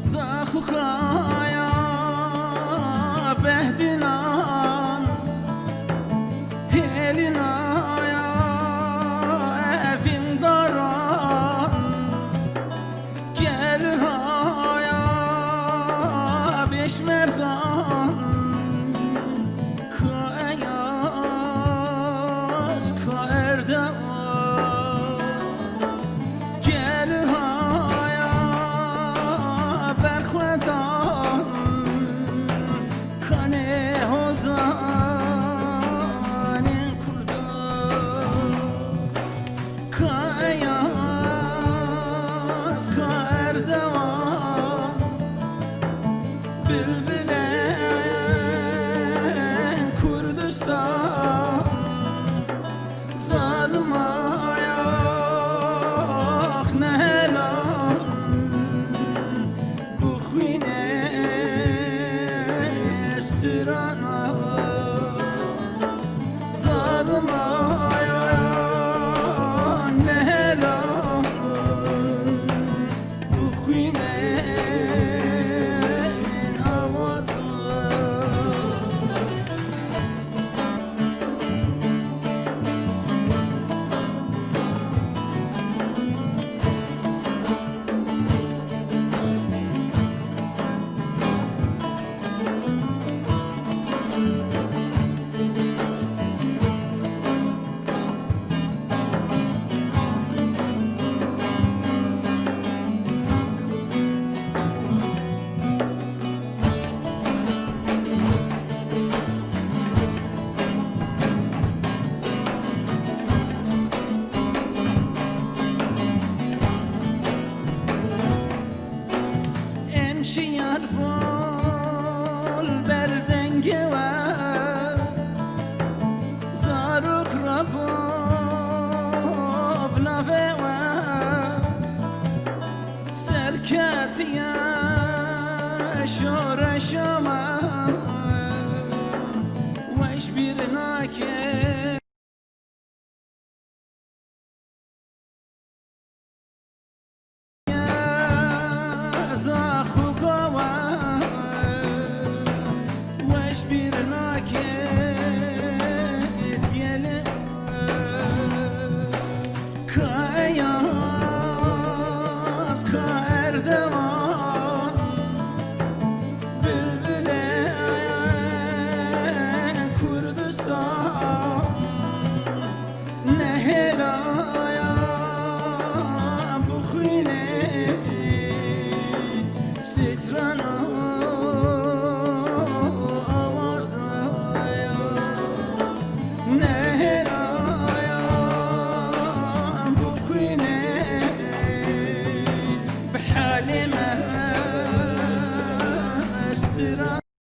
زخوخایا بهدینان هلینایا evin daran gelhaya beşmergan kayas kaerda gelhaya berxwedan kane hozanin kurda kayas kaerdevan bülbülen Kurdistan zalim ayak nehelan bu xwine estirana zalim ayak nehelan bu xwine avazı شیار بول بردنگه و زاروک را بناوه و سرکتیا شورشما وش بیرناکه kayas kaerdevan bülbülen Kurdistan nehelaya bu xwine sitrana avazaya nehelaya bu xwine بحالي ما استرا